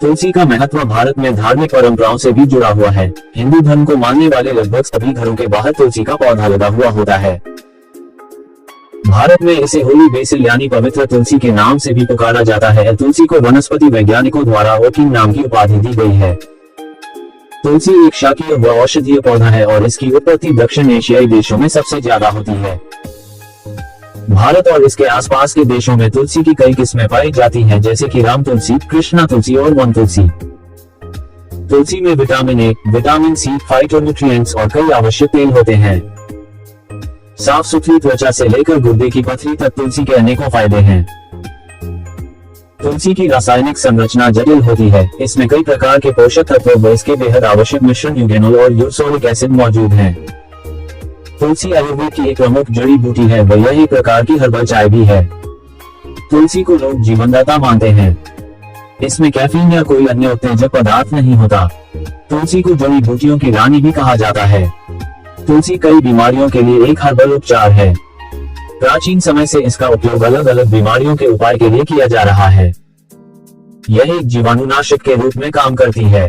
तुलसी का महत्व भारत में धार्मिक परंपराओं से भी जुड़ा हुआ है। हिंदू धर्म को मानने वाले लगभग सभी घरों के बाहर तुलसी का पौधा लगा हुआ होता है। भारत में इसे होली बेसिल यानी पवित्र तुलसी के नाम से भी पुकारा जाता है। तुलसी को वनस्पति वैज्ञानिकों द्वारा ओकिंग नाम की उपाधि दी गई है। तुलसी एक शाकीय व औषधीय पौधा है और इसकी उत्पत्ति दक्षिण एशियाई देशों में सबसे ज्यादा होती है। भारत और इसके आसपास के देशों में तुलसी की कई किस्में पाई जाती हैं, जैसे कि राम तुलसी, कृष्णा तुलसी और वन तुलसी। तुलसी में vitamin A, vitamin C, phytonutrients और कई आवश्यक तेल होते हैं। साफ सुथरी त्वचा से लेकर गुर्दे की पथरी तक तुलसी के अनेकों फायदे हैं। तुलसी की रासायनिक संरचना जटिल होती है। इसमें कई प्रकार के पोषक तत्व व इसके बेहद आवश्यक मिश्रण यूगेनोल और यूरसोलिक एसिड मौजूद हैं। तुलसी आयुर्वेद की एक प्रमुख जड़ी बूटी है व यह एक प्रकार की हर्बल चाय भी है। तुलसी को लोग जीवनदाता मानते हैं। इसमें कैफीन या कोई अन्य उत्तेजक पदार्थ नहीं होता। तुलसी को जड़ी बूटियों की रानी भी कहा जाता है। तुलसी कई बीमारियों के लिए एक हर्बल उपचार है। प्राचीन समय से इसका उपयोग अलग अलग बीमारियों के उपाय के लिए किया जा रहा है। यह एक जीवाणुनाशक के रूप में काम करती है।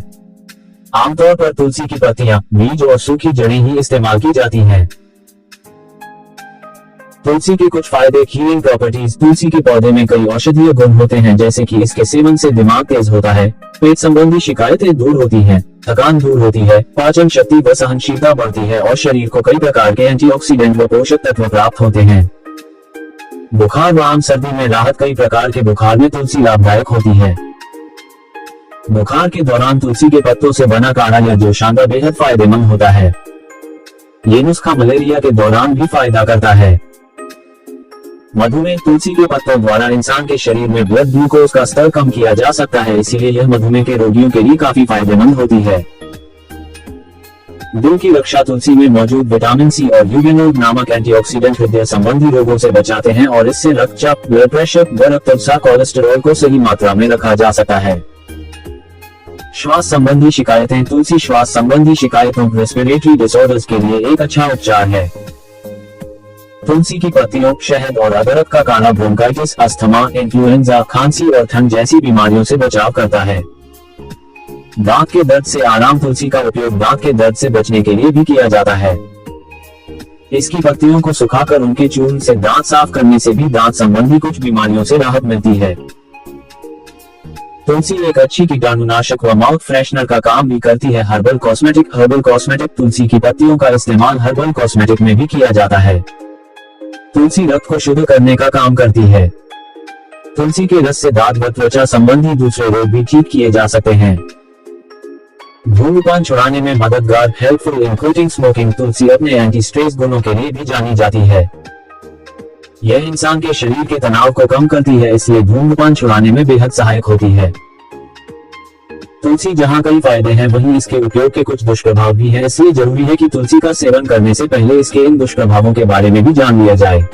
आमतौर पर तुलसी की पत्तियां, बीज और सूखी जड़ें ही इस्तेमाल की जाती हैं। तुलसी के कुछ फायदे। Healing properties. तुलसी के पौधे में कई औषधीय गुण होते हैं, जैसे कि इसके सेवन से दिमाग तेज होता है, पेट संबंधी शिकायतें दूर होती हैं, थकान दूर होती है, पाचन शक्ति व सहनशीलता बढ़ती है और शरीर को कई प्रकार के एंटीऑक्सीडेंट व पोषक तत्व प्राप्त होते हैं। बुखार व आम सर्दी में राहत। कई प्रकार के बुखार में तुलसी लाभदायक होती है। बुखार के दौरान तुलसी के पत्तों से बना काढ़ा या जोशांदा बेहद फायदेमंद होता है। ये नुस्खा मलेरिया के दौरान भी फायदा करता है। मधुमेह। तुलसी के पत्तों द्वारा इंसान के शरीर में ब्लड ग्लूकोज का स्तर कम किया जा सकता है, इसीलिए यह मधुमेह के रोगियों के लिए काफी फायदेमंद होती है। दिल की रक्षा। तुलसी में मौजूद विटामिन सी और यूगेनोल नामक एंटीऑक्सीडेंट हृदय संबंधी रोगों से बचाते हैं और इससे रक्तचाप, ब्लड प्रेशर व रक्तचाप, कोलेस्टेरॉल को सही मात्रा में रखा जा सकता है। श्वास संबंधी शिकायतें। तुलसी श्वास संबंधी शिकायतों, रेस्पिरेटरी डिसऑर्डर्स के लिए एक अच्छा उपचार है। तुलसी की पत्तियों, शहद और अदरक का काढ़ा ब्रोंकाइटिस, अस्थमा, इन्फ्लुएंजा, खांसी और ठंड जैसी बीमारियों से बचाव करता है। दांत के दर्द से आराम। तुलसी का उपयोग दांत के दर्द से बचने के लिए भी किया जाता है। इसकी पत्तियों को सुखाकर उनके चूर्ण से दांत साफ करने से भी दांत संबंधी कुछ बीमारियों से राहत मिलती है। तुलसी एक अच्छी कीटाणुनाशक व माउथ फ्रेशनर का काम भी करती है। Herbal cosmetic. तुलसी की पत्तियों का इस्तेमाल हर्बल कॉस्मेटिक में भी किया जाता है। तुलसी रक्त को शुद्ध करने का काम करती है। तुलसी के रस से दांत व त्वचा संबंधी दूसरे रोग भी ठीक किए जा सकते हैं। धूम्रपान छुड़ाने में मददगार, हेल्पफुल इन क्विटिंग स्मोकिंग। तुलसी अपने एंटी स्ट्रेस गुणों के लिए भी जानी जाती है। यह इंसान के शरीर के तनाव को कम करती है, इसलिए धूम्रपान छुड़ाने में बेहद सहायक होती है। तुलसी जहाँ कई फायदे हैं, वहीं इसके उपयोग के कुछ दुष्प्रभाव भी हैं, इसलिए जरूरी है कि तुलसी का सेवन करने से पहले इसके इन दुष्प्रभावों के बारे में भी जान लिया जाए।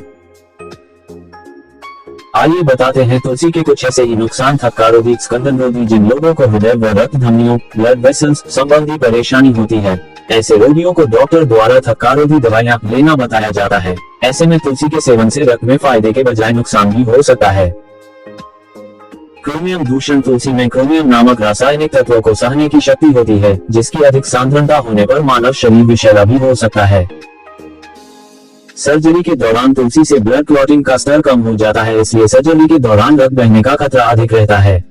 आइए बताते हैं तुलसी के कुछ ऐसे ही नुकसान। थक्का रोगी, स्कंदन रोगी। जिन लोगों को हृदय व रक्त धमनियों, ब्लड वेसल्स संबंधी परेशानी होती है, ऐसे रोगियों को डॉक्टर द्वारा थक्का रोधी दवाइयां लेना बताया जाता है। ऐसे में तुलसी के सेवन से रक्त में फायदे के बजाय नुकसान भी हो सकता है। क्रोमियम दूषण। तुलसी में क्रोमियम नामक रासायनिक तत्व को सहने की शक्ति होती है, जिसकी अधिक सांद्रता होने पर मानव शरीर विषैला भी हो सकता है। सर्जरी के दौरान तुलसी से ब्लड क्लॉटिंग का स्तर कम हो जाता है, इसलिए सर्जरी के दौरान रक्त बहने का खतरा अधिक रहता है।